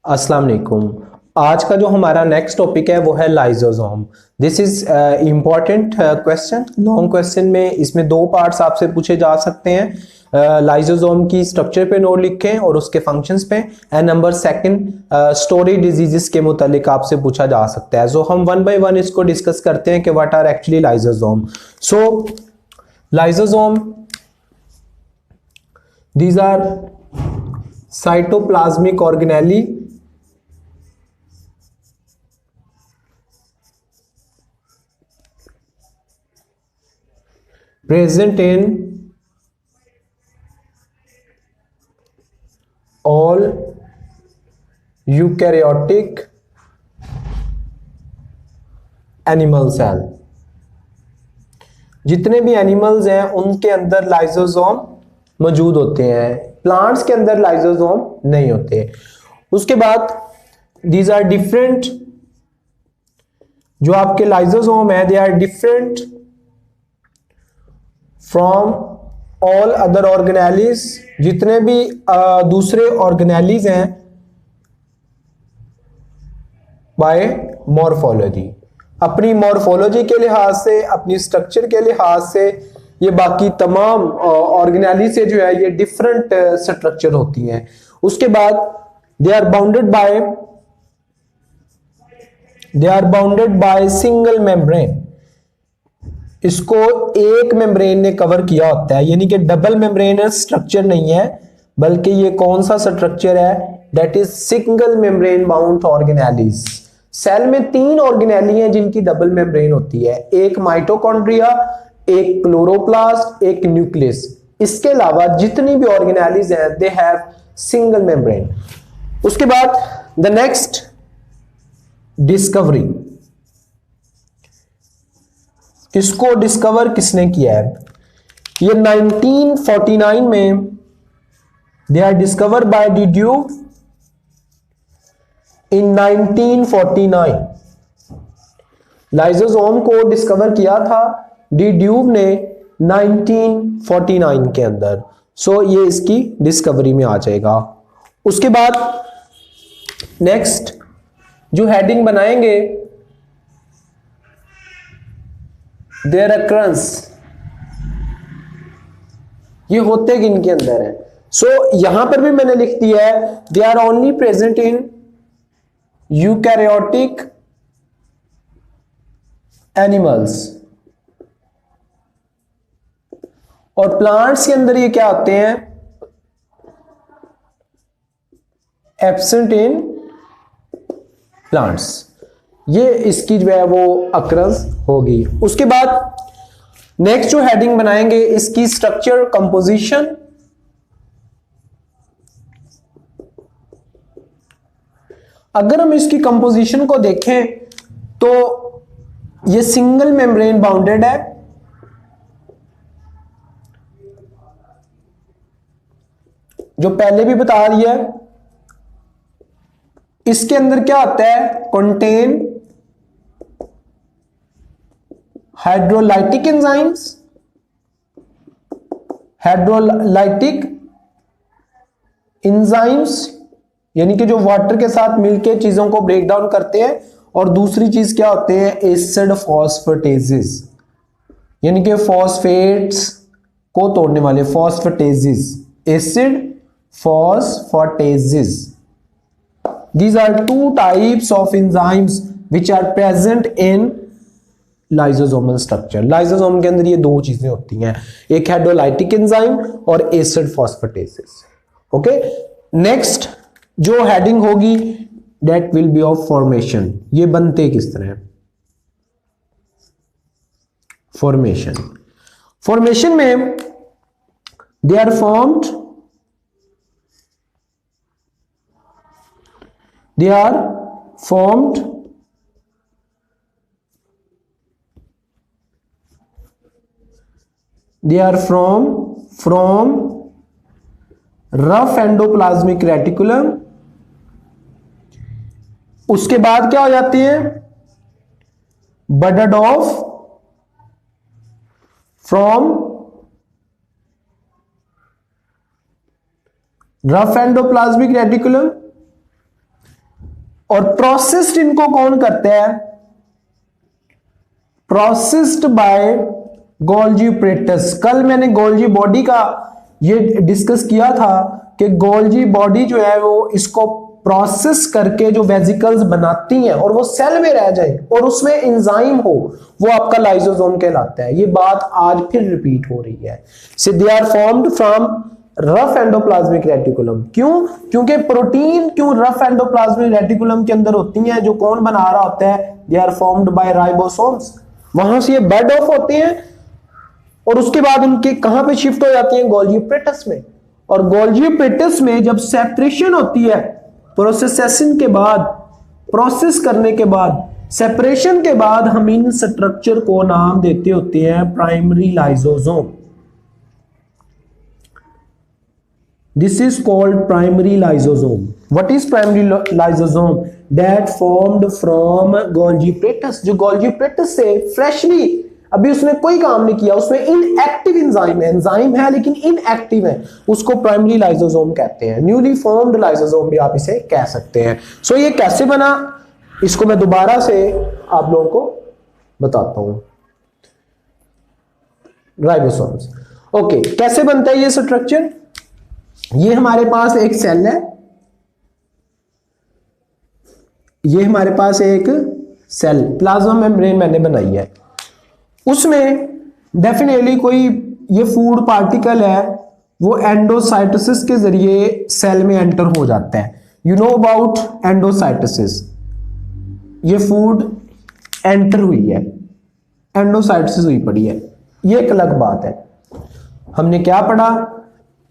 अस्सलाम वालेकुम। आज का जो हमारा नेक्स्ट टॉपिक है वो है lysosome. This is important question, long question में इसमें दो पार्ट्स आपसे पूछे जा सकते हैं। लाइजोसोम की स्ट्रक्चर पे नोट लिखें और उसके फंक्शंस पे। And number second, storage diseases के मुतालिक आपसे पूछा जा सकता है। सो हम वन बाय वन इसको डिस्कस करते हैं कि what are actually lysosome. So lysosome, these are cytoplasmic organelle present in all eukaryotic animal cell। जितने भी एनिमल्स हैं उनके अंदर लाइजोसोम मौजूद होते हैं, प्लांट्स के अंदर लाइजोसोम नहीं होते। उसके बाद दीज आर डिफरेंट, जो आपके लाइजोसोम है they are different from all other organelles. जितने भी दूसरे ऑर्गेनेलिज हैं बाय मॉर्फोलॉजी, अपनी मॉर्फोलॉजी के लिहाज से, अपनी स्ट्रक्चर के लिहाज से ये बाकी तमाम ऑर्गेनेलिज से जो है ये डिफरेंट स्ट्रक्चर होती हैं। उसके बाद they are bounded by single membrane. इसको एक मेम्ब्रेन ने कवर किया होता है, यानी कि डबल मेम्ब्रेन स्ट्रक्चर नहीं है, बल्कि ये कौन सा स्ट्रक्चर है? That is single membrane bound organelles. Cell में तीन ऑर्गेनेली हैं जिनकी डबल मेम्ब्रेन होती है, एक माइटोकॉन्ड्रिया, एक क्लोरोप्लास्ट, एक न्यूक्लियस। इसके अलावा जितनी भी ऑर्गेनेलीज हैं दे हैव सिंगल मेम्ब्रेन। उसके बाद द नेक्स्ट डिस्कवरी, इसको डिस्कवर किसने किया है? ये 1949 में they are discover by de Duve in 1949। Lysosome को डिस्कवर किया था डी ड्यूब ने 1949 के अंदर। सो ये इसकी डिस्कवरी में आ जाएगा। उसके बाद नेक्स्ट जो हेडिंग बनाएंगे, देयर अक्रंस, ये होते किन के अंदर है? सो यहां पर भी मैंने लिख दिया है they are only present in eukaryotic animals. और प्लांट्स के अंदर ये क्या आते हैं? Absent in plants. ये इसकी जो है वो अक्रंस होगी। उसके बाद नेक्स्ट जो हेडिंग बनाएंगे इसकी स्ट्रक्चर कंपोजिशन। अगर हम इसकी कंपोजिशन को देखें तो ये सिंगल मेम्ब्रेन बाउंडेड है, जो पहले भी बता दिया है। इसके अंदर क्या आता है? कंटेन हाइड्रोलाइटिक एंजाइम्स, यानी कि जो वाटर के साथ मिलके चीजों को ब्रेक डाउन करते हैं। और दूसरी चीज क्या होते हैं? एसिड फॉस्फेटेजेस, यानी कि फॉस्फेट्स को तोड़ने वाले फॉस्फेटेजेस, acid फॉस्फेटेजेस। These are two types of enzymes which are present in lysosomal structure। Lysosome के अंदर ये दो चीजें होती हैं, एक हाइड्रोलाइटिक एंजाइम और एसिड फॉस्फेटेसेस। ओके, नेक्स्ट जो हेडिंग होगी that will be of formation। ये बनते किस तरह? फॉर्मेशन में they are formed from rough endoplasmic reticulum। उसके बाद क्या हो जाती है? budded off from rough endoplasmic reticulum और प्रोसेस्ड इनको कौन करता है? Processed bye Golgi apparatus. कल मैंने गोल्जी बॉडी का ये डिस्कस किया था कि गोल्जी बॉडी जो है वो इसको प्रोसेस करके जो वेसिकल्स बनाती हैं और वो सेल में रह जाए और उसमें एंजाइम हो, वो आपका लाइसोसोम कहलाता है। ये बात आज फिर रिपीट हो रही है। So they are formed from rough endoplasmic reticulum. क्यों? क्योंकि प्रोटीन क्यों रफ एंडोप्लाज्मिक रेटिकुलम के अंदर होती हैं, जो कौन बना रहा होता है? They are formed by ribosomes. वहां से ये बेड ऑफ होते हैं और उसके बाद उनके कहां पे शिफ्ट हो जाती हैं? गोल्जी ऑपरेटस में। और गोल्जी ऑपरेटस में जब सेपरेशन होती है, प्रोसेसिंग के बाद, प्रोसेस करने के बाद, सेपरेशन के बाद हम इन स्ट्रक्चर को नाम देते होते हैं primary lysosome. This is called primary lysosome. What is primary lysosome? That formed from Golgi apparatus. जो गोल्जी ऑपरेटस से फ्रेशली, अभी उसने कोई काम नहीं किया, उसमें इनएक्टिव एंजाइम है लेकिन इनएक्टिव है, उसको प्राइमरी लाइसोसोम कहते हैं। न्यूली फॉर्म्ड लाइसोसोम भी आप इसे कह सकते हैं। सो ये कैसे बना, इसको मैं दोबारा से आप लोगों को बताता हूं। राइबोसोम्स, ओके, कैसे बनता है ये स्ट्रक्चर? ये हमारे पास एक सेल है, ये हमारे पास एक सेल प्लाज्मा मेम्ब्रेन मैंने बनाई है, उसमें डेफिनेटली कोई ये फूड पार्टिकल है, वो एंडोसाइटोसिस के जरिए सेल में एंटर हो जाता है। You know about endocytosis. ये फूड एंटर हुई है, एंडोसाइटोसिस हुई पड़ी है, ये एक अलग बात है। हमने क्या पढ़ा?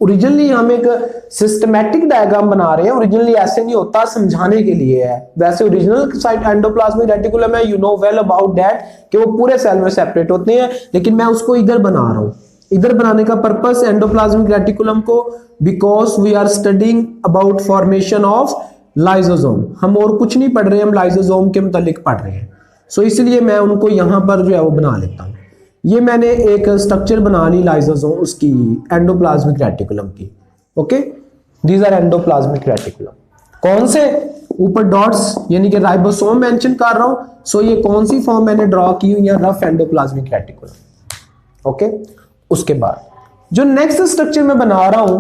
ओरिजिनली हम एक सिस्टमैटिक डायग्राम बना रहे हैं, ओरिजिनली ऐसे नहीं होता, समझाने के लिए है। वैसे ओरिजिनल साइट एंडोप्लाज्मिक रेटिकुलम है, you know well about that, कि वो पूरे सेल में सेपरेट होते हैं, लेकिन मैं उसको इधर बना रहा हूं। इधर बनाने का पर्पस एंडोप्लाज्मिक रेटिकुलम को, because we are studying about formation of lysosome. हम और कुछ नहीं पढ़ रहे, हम लाइसोसोम के मुतालिक पढ़ रहे हैं। सो इसलिए मैं उनको यहां पर जो है वो बना लेता हूं। ये मैंने एक स्ट्रक्चर बना ली लाइसोसोम उसकी एंडोप्लाज्मिक रेटिकुलम की। Okay, these are endoplasmic reticulum. कौन से? ऊपर डॉट्स यानी कि राइबोसोम मेंशन कर रहा हूं। सो ये कौन सी फॉर्म मैंने ड्रॉ की हुई है? Rough endoplasmic reticulum. ओके, उसके बाद जो नेक्स्ट स्ट्रक्चर मैं बना रहा हूं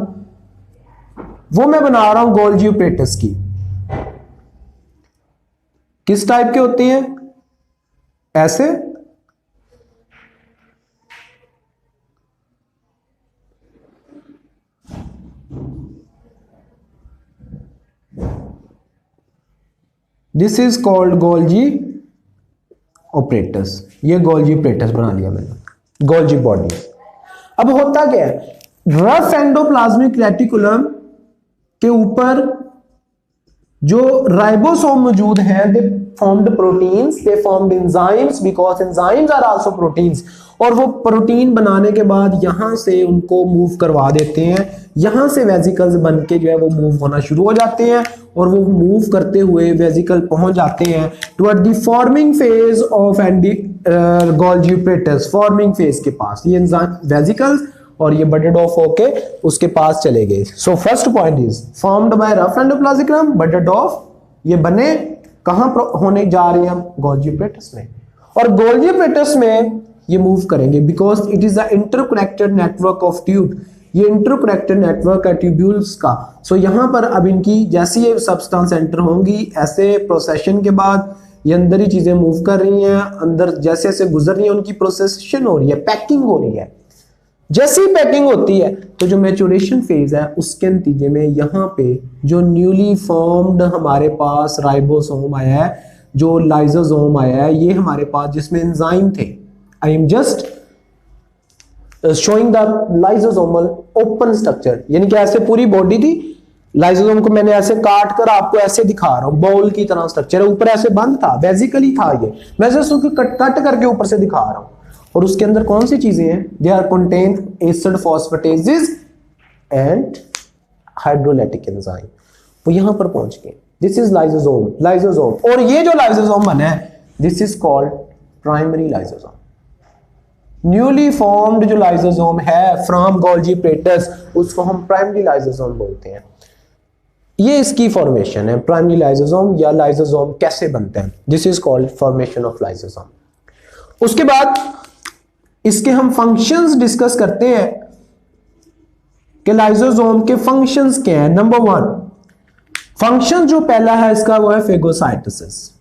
वो मैं बना रहा हूं गोल्जी ऑपरेटस की। किस टाइप के होते हैं? ऐसे। This is called Golgi apparatus. ये गोल्जी ऑपरेटस बना लिया मैंने, गोल्जी बॉडी। अब होता क्या है? रफ एंडोप्लाज्मिक रेटिकुलम के ऊपर जो राइबोसोम मौजूद हैं, they formed proteins, they formed enzymes, because enzymes are also proteins. और वो प्रोटीन बनाने के बाद यहां से उनको मूव करवा देते हैं, यहां से वेसिकल्स बन के जो है वो मूव होना शुरू हो जाते हैं और वो मूव करते हुए वेसिकल पहुंच जाते हैं toward the forming phase of Golgi apparatus. Forming phase के पास ये वेसिकल्स और ये बटेड ऑफ होके उसके पास चले गए। So first point is formed by rough endoplasmic budded off, ये बने कहां होने जा रहे हैं हम? गोल्जी ऑपरेटस में। और गोल्जी ऑपरेटस में ये मूव करेंगे because it is the interconnected network of tube. ये इंटरकनेक्टेड नेटवर्क है ट्यूब्यूल्स का। सो यहां पर अब इनकी जैसी ये सब्सटेंस एंटर होंगी, ऐसे प्रोसेशन के बाद ये अंदर ही चीजें मूव कर रही हैं, अंदर जैसे जैसे गुजर रही है उनकी प्रोसेशन हो रही है, पैकिंग हो रही है। जैसी पैकिंग होती है तो जो मैच्योरेशन फेज है उसके नतीजे में यहाँ पे जो न्यूली फॉर्म्ड हमारे पास राइबोसोम आया है, जो लाइसोसोम आया है, ये हमारे पास जिसमें एंजाइम थे। I am just showing the lysosomal open structure, यानी कि ऐसे पूरी बॉडी थी, लाइसोसोम को मैंने ऐसे काट कर आपको ऐसे दिखा रहा हूं, बॉल की तरह स्ट्रक्चर है, ऊपर ऐसे बंद था, बेसिकली था ये, मैं जस्ट उसको कट करके ऊपर से दिखा रहा हूं। और उसके अंदर कौन सी चीजें हैं? They are contain acid phosphatases and hydrolytic enzyme. वो यहां पर पहुंच गए। This is lysosome. और ये जो लाइसोसोम बना है, this is called primary lysosome. Newly formed जो लाइसोसोम है फ्रॉम गोल्जी ऑपरेटस, उसको हम प्राइमरी लाइसोसोम बोलते हैं। ये इसकी फॉर्मेशन है, प्राइमरी लाइसोसोम या लाइसोसोम कैसे बनते हैं, this is called formation of lysosome. उसके बाद इसके हम फंक्शंस डिस्कस करते हैं कि लाइसोसोम के फंक्शंस क्या हैं। नंबर 1 फंक्शन जो पहला है इसका वो है phagocytosis.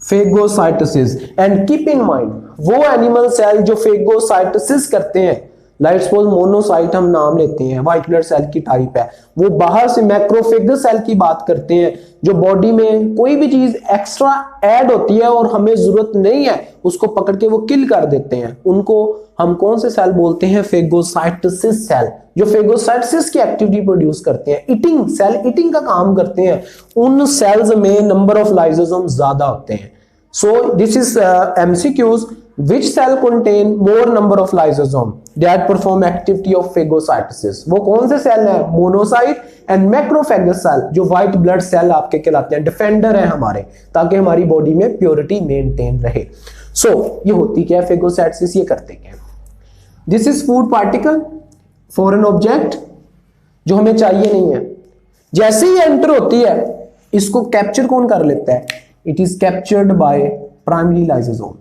Phagocytosis and keep in mind वो एनिमल सेल जो फेगोसाइटोसिस करते हैं, लाइक सपोज मोनोसाइट हम नाम लेते हैं, व्हाइट ब्लड सेल की टाइप है, वो बाहर से मैक्रोफेगस सेल की बात करते हैं, जो बॉडी में कोई भी चीज एक्स्ट्रा ऐड होती है और हमें जरूरत नहीं है उसको पकड़ के वो किल कर देते हैं, उनको हम कौन से सेल बोलते हैं, फेगोसाइटोसिस सेल, जो फेगोसाइटोसिस की एक्टिविटी प्रोड्यूस करते हैं, ईटिंग सेल ईटिंग का काम करते हैं, उन सेल्स में नंबर ऑफ लाइसोसोम ज्यादा होते हैं। So this is MCQs. Which cell contain more number of lysosome that perform activity of phagocytosis? वो कौन से सेल है, मोनोसाइट एंड मैक्रोफेगस सेल, जो व्हाइट ब्लड सेल आपके कहलाते हैं, डिफेंडर है हमारे, ताकि हमारी बॉडी में प्योरिटी मेंटेन रहे। सो ये होती क्या है फेगोसाइटोसिस, ये करते क्या है, this is food particle, foreign object जो हमें चाहिए नहीं है, जैसे ही एंटर होती है इसको कैप्चर कौन कर लेता है, it is captured by primary lysosome.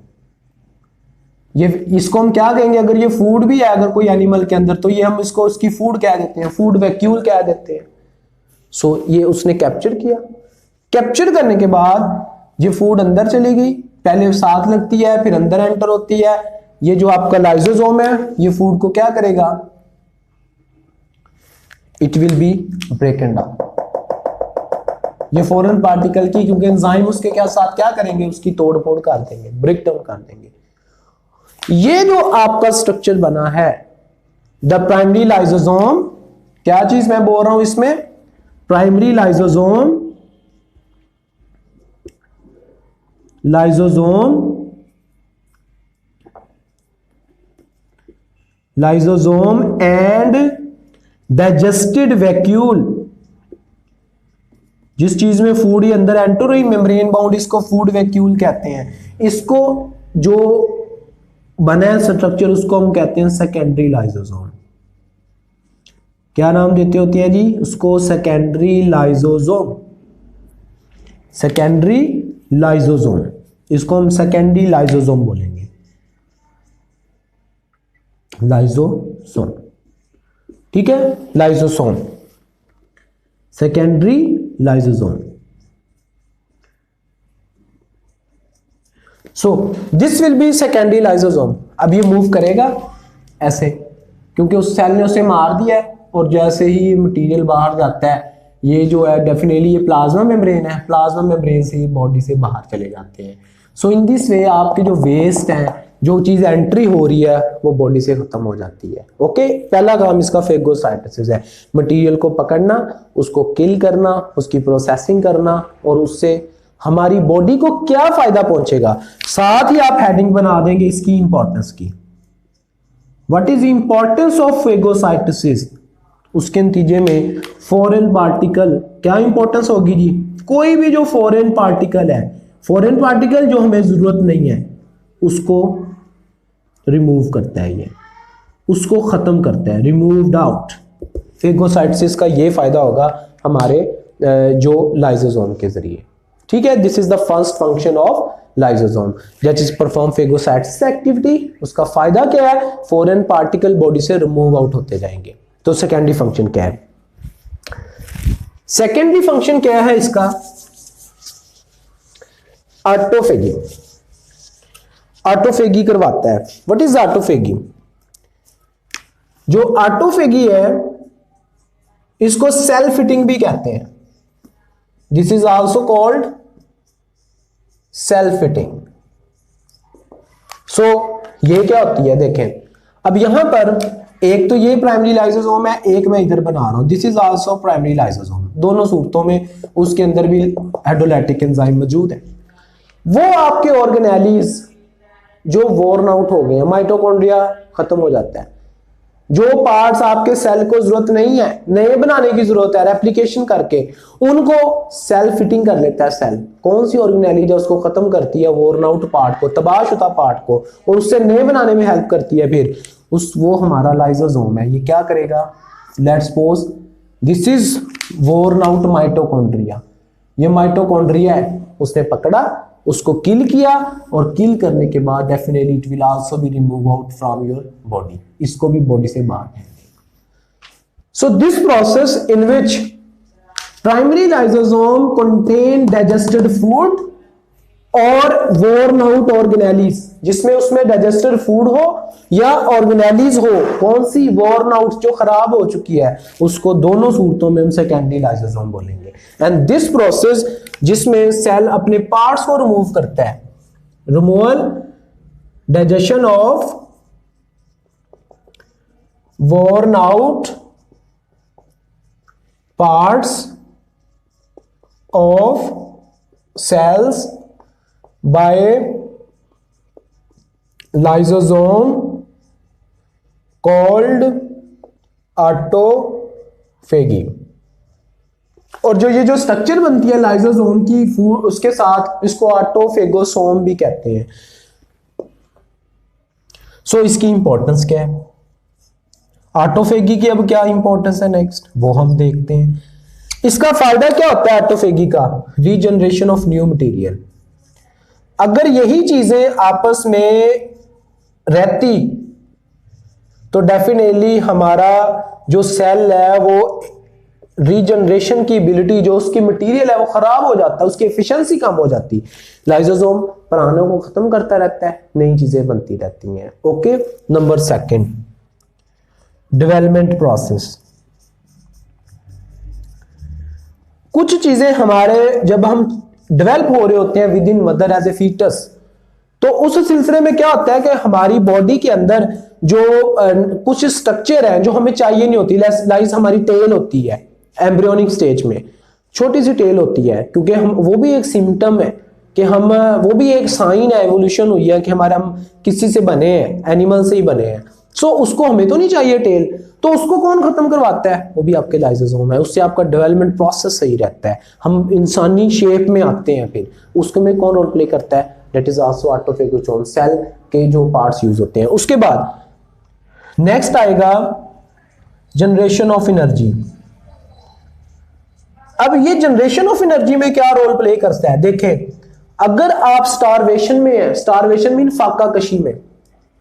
ये इसको हम क्या कहेंगे, अगर ये फूड भी है अगर कोई एनिमल के अंदर, तो ये हम इसको उसकी फूड कह देते हैं, फूड वैक्यूल कह देते हैं। सो ये उसने कैप्चर किया, कैप्चर करने के बाद ये फूड अंदर चली गई, पहले साथ लगती है फिर अंदर एंटर होती है, ये जो आपका लाइसोसोम है ये फूड को क्या करेगा, इट विल बी ब्रेकन डाउन, ये फॉरेन पार्टिकल की, क्योंकि एंजाइम उसके क्या साथ क्या करेंगे, उसकी तोड़ फोड़ कर देंगे, ब्रेक डाउन कर देंगे। ये जो आपका स्ट्रक्चर बना है द प्राइमरी लाइसोसोम, क्या चीज मैं बोल रहा हूं इसमें, primary lysosome, lysosome and digested vacuole, जिस चीज में फूड ही अंदर एंटर हुई मेम्ब्रेन बाउंड, इसको फूड वैक्यूल कहते हैं। इसको जो बना है स्ट्रक्चर उसको हम कहते हैं सेकेंडरी लाइसोसोम। क्या नाम देते होते हैं जी उसको, सेकेंडरी लाइसोसोम, सेकेंडरी लाइसोसोम, इसको हम सेकेंडरी लाइसोसोम बोलेंगे, लाइसोसोम, ठीक है, lysosome, secondary lysosome. So this will be secondary lysosome. अब ये मूव करेगा ऐसे, क्योंकि उस सेल ने उसे मार दिया है, और जैसे ही ये मटेरियल बाहर जाता है, ये जो है डेफिनेटली ये प्लाज्मा मेम्ब्रेन है, प्लाज्मा मेम्ब्रेन से बॉडी से बाहर चले जाते हैं। सो इन दिस वे आपके जो वेस्ट हैं, जो चीज एंट्री हो रही है वो बॉडी से खत्म हो जाती है। ओके, पहला काम इसका फेगोसाइटोसिस है, मटेरियल को पकड़ना, उसको किल करना, उसकी प्रोसेसिंग करना, और उससे हमारी बॉडी को क्या फायदा पहुंचेगा। साथ ही आप हेडिंग बना देंगे इसकी इंपॉर्टेंस की, what is importance of phagocytosis, उसके नतीजे में फॉरेन पार्टिकल, क्या इंपॉर्टेंस होगी जी, कोई भी जो फॉरेन पार्टिकल है, फॉरेन पार्टिकल जो हमें जरूरत नहीं है उसको रिमूव करता है, ये उसको खत्म करता है, रिमूव्ड आउट। फेगोसाइटोसिस का ये फायदा होगा हमारे जो लाइसोसोम के जरिए, ठीक है। This is the first function of lysosome that is perform phagocytosis activity. उसका फायदा क्या है, फॉरेन पार्टिकल बॉडी से रिमूव आउट होते जाएंगे। तो सेकेंडरी फंक्शन क्या है, सेकेंडरी फंक्शन क्या है इसका, ऑटोफेगी, ऑटोफेगी करवाता है। व्हाट इज ऑटोफेगी, जो ऑटोफेगी है इसको सेल्फ फिटिंग भी कहते हैं, this is also called self eating. So ये क्या होती है, देखें अब यहां पर एक तो ये प्राइमरी लाइसोसोम है, एक मैं इधर बना रहा हूं, this is also primary lysosome. दोनों सूरतों में उसके अंदर भी हाइड्रोलाइटिक एंजाइम मौजूद है। वो आपके ऑर्गेनेलीज जो वॉर्न आउट हो गए हैं, माइटोकॉन्ड्रिया खत्म हो जाता है, जो पार्ट्स आपके सेल को जरूरत नहीं है, नए बनाने की जरूरत है रेप्लिकेशन करके, उनको सेल्फ फिटिंग कर लेता है सेल। कौन सी ऑर्गेनेली जो उसको खत्म करती है वॉर्न आउट पार्ट को, तबाहशुदा पार्ट को, और उससे नए बनाने में हेल्प करती है, फिर वो हमारा लाइसोसोम है। ये क्या करेगा, let's suppose this is worn out mitochondria. ये माइटोकॉन्ड्रिया है, उसने पकड़ा, उसको किल किया, और किल करने के बाद definitely it will also be remove out from your body, इसको भी बॉडी से बाहर फेंक देगा। So this process in which primary lysosome contain digested food और वोर्न आउट ऑर्गेनेलीज, जिसमें उसमें डाइजेस्टेड फूड हो या ऑर्गेनेलीज हो, कौन सी, वोर्न आउट जो खराब हो चुकी है, उसको दोनों सूरतों में हम सेकेंडरी लाइसोसोम बोलेंगे। एंड दिस प्रोसेस जिसमें सेल अपने पार्ट्स को रिमूव करता है, removal digestion of worn out parts of cells by lysosome called autophagy। और जो ये जो स्ट्रक्चर बनती है लाइसोसोम की फूड, उसके साथ इसको ऑटोफेगोसोम भी कहते हैं। सो इसकी इंपॉर्टेंस क्या है, ऑटोफेगी की अब क्या इंपॉर्टेंस है नेक्स्ट वो हम देखते हैं। इसका फायदा क्या होता है ऑटोफेगी का, रीजनरेशन ऑफ न्यू मटेरियल। अगर यही चीजें आपस में रहती तो डेफिनेटली हमारा जो सेल है वो रीजनरेशन की एबिलिटी, जो उसकी मटेरियल है वो खराब हो जाता है, उसकी एफिशिएंसी कम हो जाती। लाइसोसोम पुरानों को खत्म करता रहता है, नई चीजें बनती रहती हैं। Okay, number second, development process. कुछ चीजें हमारे जब हम डेवलप हो रहे होते हैं within mother as a foetus, तो उस सिलसिले में क्या होता है कि हमारी बॉडी के अंदर जो कुछ स्ट्रक्चर है जो हमें चाहिए नहीं होती। लाइस हमारी टेल होती है एम्ब्रियोनिक स्टेज में, छोटी सी टेल होती है, क्योंकि हम वो भी एक सिम्टम है कि हम, वो भी एक साइन है, एवोल्यूशन हुई है कि हमारे, हम किसी से बने हैं, एनिमल से ही बने हैं। सो उसको हमें तो नहीं चाहिए टेल, तो उसको कौन खत्म करवाता है, वो भी आपके लाइसोसोम है। उससे आपका डेवलपमेंट प्रोसेस सही रहता है, हम इंसानी शेप में आते हैं। फिर उसको में कौन रोल प्ले करता है, दैट इज आल्सो ऑटोफेगोसोम, सेल के जो पार्ट्स यूज होते हैं। उसके बाद नेक्स्ट आएगा जनरेशन ऑफ एनर्जी। अब ये जनरेशन ऑफ एनर्जी में क्या रोल प्ले करता है, देखें, अगर आप स्टारवेशन में है, स्टारवेशन मीन फाका कशी में,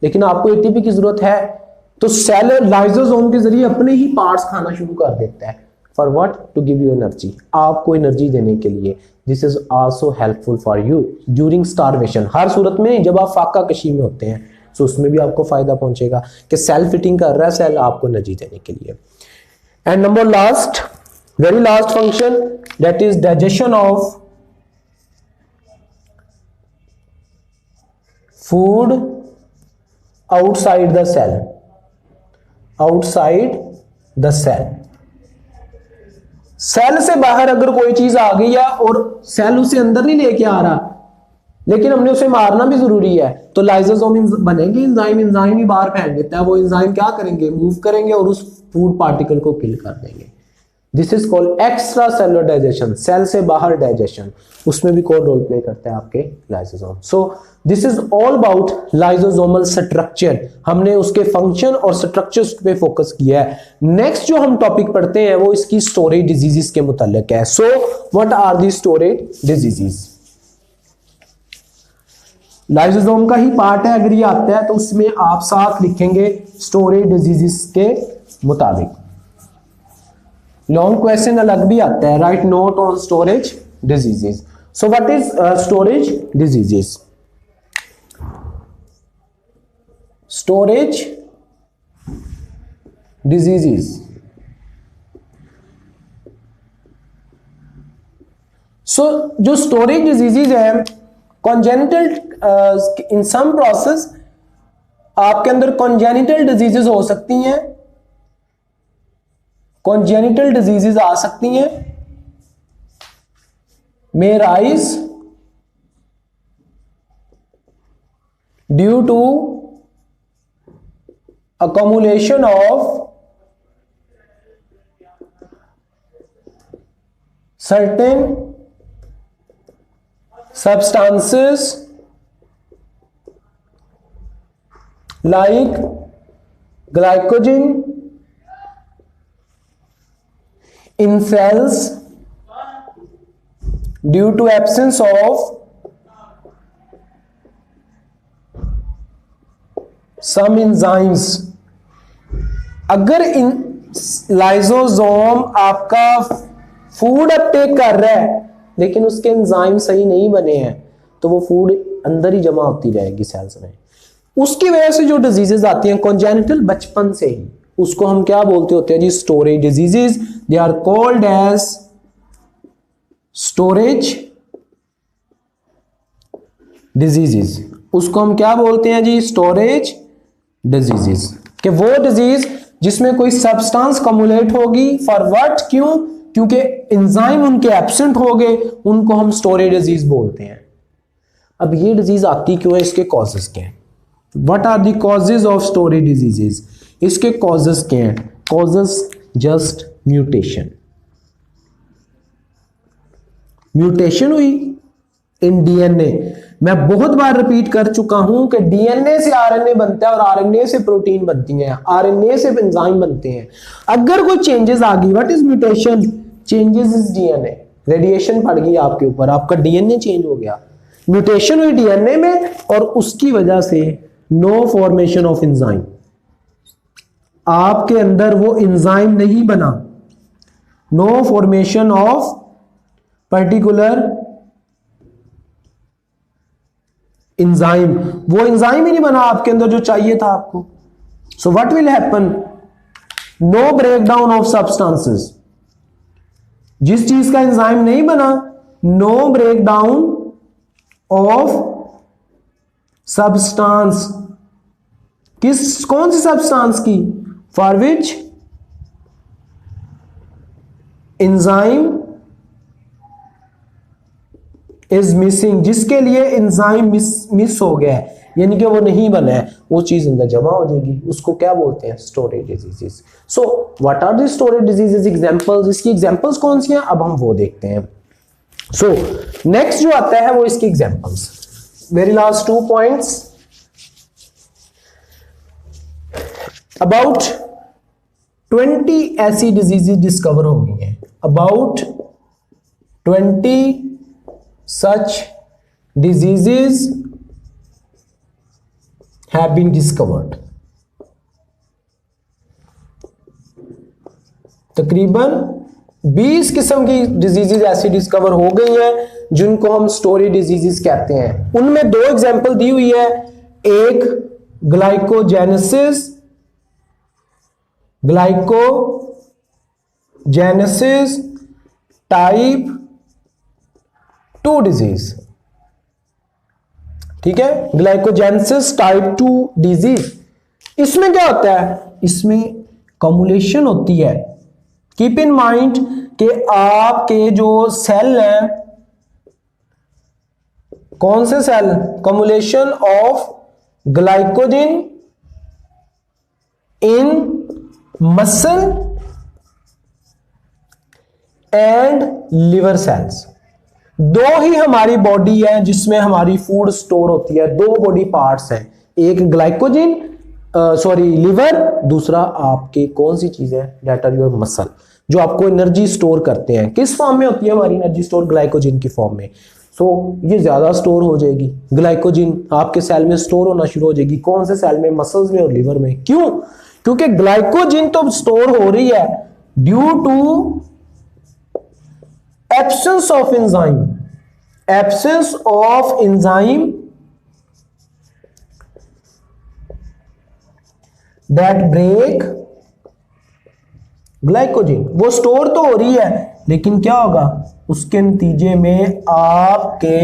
लेकिन आपको एटीपी की जरूरत है, तो सेल लाइसोसोम के जरिए अपने ही पार्ट्स खाना शुरू कर देता है। For what, to give you energy, आपको एनर्जी देने के लिए। This is also helpful for you during starvation. हर सूरत में जब आप फाका कशी में होते हैं तो उसमें भी आपको फायदा पहुंचेगा कि सेल फिटिंग कर रहा है सेल आपको एनर्जी देने के लिए। And number last, very last function, that is digestion of food outside the cell, outside the cell. Cell से बाहर अगर कोई चीज आ गई है और सेल उसे अंदर नहीं लेके आ रहा, लेकिन हमने उसे मारना भी जरूरी है, तो लाइसोसोम बनेंगे एंजाइम, एंजाइम ही बाहर फेंक देता है। वो एंजाइम क्या करेंगे, मूव करेंगे और उस फूड पार्टिकल को किल कर देंगे। This is called extra cellular digestion, cell से बाहर डाइजेशन, उसमें भी कौन रोल प्ले करता है, आपके lysosome. So this is all about lysosomal structure. हमने उसके फंक्शन और स्ट्रक्चर्स पे फोकस किया है। नेक्स्ट जो हम टॉपिक पढ़ते हैं वो इसकी स्टोरेज डिजीजेस के मुताल्लिक है। So what are the storage diseases, lysosome का ही पार्ट है, अगर ये आता है तो उसमें आप साथ लिखेंगे स्टोरेज डिजीजेस के मुताबिक। लॉन्ग क्वेश्चन अलग भी आता है, write note on storage diseases. So what is storage diseases, storage diseases. So जो स्टोरेज डिजीजेस है, कॉन्जेनिटल, इन सम प्रोसेस आपके अंदर कॉन्जेनिटल डिजीजेस हो सकती हैं, कॉन्जेनिटल डिजीजेस आ सकती हैं, may rise due to accumulation of certain substances like glycogen, in cells due to absence of some enzymes. अगर इन लाइसोसोम आपका फूड अपटेक कर रहा है लेकिन उसके एंजाइम सही नहीं बने हैं तो वो फूड अंदर ही जमा होती रहेगी सेल्स में। उसकी वजह से जो डिजीजेस आती हैं कॉन्जेनिटल बचपन से ही, उसको हम क्या बोलते होते हैं जी? Storage diseases. They are called as storage diseases. उसको हम क्या बोलते हैं जी? Storage diseases. कि वो डिजीज जिसमें कोई सब्सटेंस कम्युलेट होगी। For what? क्यों? क्योंकि एंजाइम उनके एब्सेंट हो गए, उनको हम स्टोरेज डिजीज बोलते हैं। अब ये डिजीज आती क्यों है? इसके कॉजेज क्या हैं? What are the causes of storage diseases? इसके कॉजेज क्या हैं? Causes just mutation. म्यूटेशन हुई इन डीएनए। मैं बहुत बार रिपीट कर चुका हूं कि डीएनए से आरएनए बनता है और आरएनए से प्रोटीन बनती है, आरएनए से एंजाइम बनते हैं। अगर कोई चेंजेस आ गई, what is mutation? Changes is DNA. Radiation पड़ गई आपके ऊपर, आपका डीएनए चेंज हो गया, म्यूटेशन हुई डीएनए में और उसकी वजह से नो फॉर्मेशन ऑफ एंजाइम। आपके अंदर वो एंजाइम नहीं बना, no formation of particular enzyme, वो एंजाइम ही नहीं बना आपके अंदर जो चाहिए था आपको। So what will happen? No breakdown of substances. जिस चीज का एंजाइम नहीं बना, नो ब्रेकडाउन ऑफ सब्सटेंस। कौन सी सब्सटेंस की? For which enzyme is missing, जिसके लिए एंजाइम मिस हो गया है, यानी कि वो नहीं बना है, वो चीज अंदर जमा हो जाएगी। उसको क्या बोलते हैं? Storage diseases. So what are the storage diseases? Examples. इसकी एग्जांपल्स कौन सी हैं? अब हम वो देखते हैं। सो नेक्स्ट जो आता है वो इसकी examples. Very last 2 points. About 20 ऐसी डिजीजेस डिस्कवर हो गई हैं। About 20 such diseases have been discovered। तकरीबन 20 किस्म की डिजीजेस ऐसी डिस्कवर हो गई हैं जिनको हम स्टोरेज डिजीजेस कहते हैं। उनमें 2 एग्जांपल दी हुई है। एक ग्लाइकोजेनेसिस टाइप 2 डिजीज। ठीक है, ग्लाइकोजेनेसिस टाइप 2 डिजीज। इसमें क्या होता है? इसमें कम्युलेशन होती है। कीप इन माइंड कि आपके जो सेल हैं, कौन से cell? Accumulation of glycogen in muscle and liver cells. 2 ही हमारी बॉडी है जिसमें हमारी फूड स्टोर होती है। 2 बॉडी पार्ट्स हैं, एक ग्लाइकोजन लिवर, दूसरा आपके कौन सी चीज है? दैट आर योर मसल, जो आपको एनर्जी स्टोर करते हैं। किस फॉर्म में होती है हमारी एनर्जी स्टोर? ग्लाइकोजन की फॉर्म में। सो ये ज्यादा स्टोर हो जाएगी, ग्लाइकोजन आपके सेल में स्टोर होना शुरू हो जाएगी। कौन से सेल में? मसल्स में और लिवर में। क्यों? क्योंकि ग्लाइकोजन तो स्टोर हो रही है due to absence of enzyme that break glycogen। वो स्टोर तो हो रही है लेकिन क्या होगा? उसके नतीजे में आपके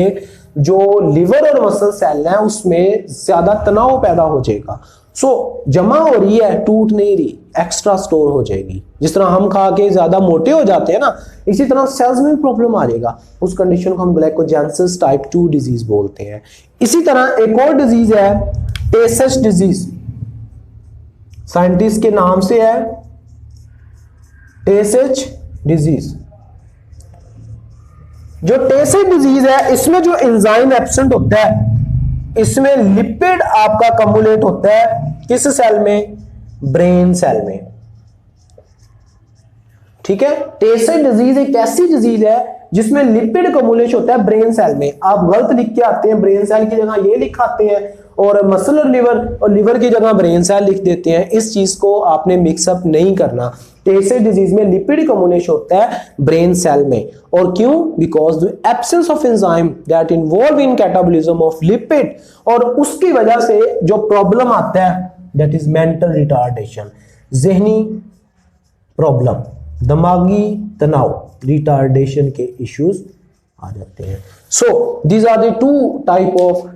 जो लिवर और मसल सेल है उसमें ज्यादा तनाव पैदा हो जाएगा। सो जमा हो रही है, टूट नहीं रही, एक्स्ट्रा स्टोर हो जाएगी। जिस तरह हम खा के ज्यादा मोटे हो जाते हैं ना, इसी तरह सेल्स में भी प्रॉब्लम आ जाएगा। उस कंडीशन को हम ग्लाइकोजेनेसिस टाइप 2 डिजीज बोलते हैं। इसी तरह एक और डिजीज है टे सच डिजीज। साइंटिस्ट के नाम से है टे सच डिजीज। जो टे सच डिजीज है, इसमें जो एंजाइम एब्सेंट होता है, इसमें लिपिड आपका कम्युलेट होता है। किस सेल में? ब्रेन सेल में। ठीक है। टेसे डिजीज एक ऐसी डिजीज है जिसमें लिपिड कम्युलेशन होता है ब्रेन सेल में। आप गलत लिख के आते हैं, ब्रेन सेल की जगह ये लिखाते हैं और मसल और लिवर की जगह ब्रेन सेल लिख देते हैं। इस चीज को आपने मिक्सअप नहीं करना। टेसे डिजीज में लिपिड कम्युलेशन होता है ब्रेन सेल में। और क्यों? Because the absence of enzyme that involve in catabolism of lipid, और उसकी वजह से जो प्रॉब्लम आता है दैट इज मेंटल रिटार्डेशन, जहनी प्रॉब्लम, दिमागी तनाव, रिटार्डेशन के इश्यूज आ जाते हैं। So these are the two type of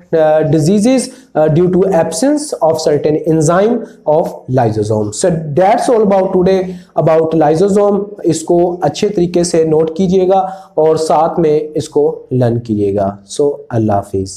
diseases due to absence of certain enzyme of lysosome. So that's all about today about lysosome. इसको अच्छे तरीके से नोट कीजिएगा और साथ में इसको लर्न कीजिएगा। सो अल्लाह हाफिज।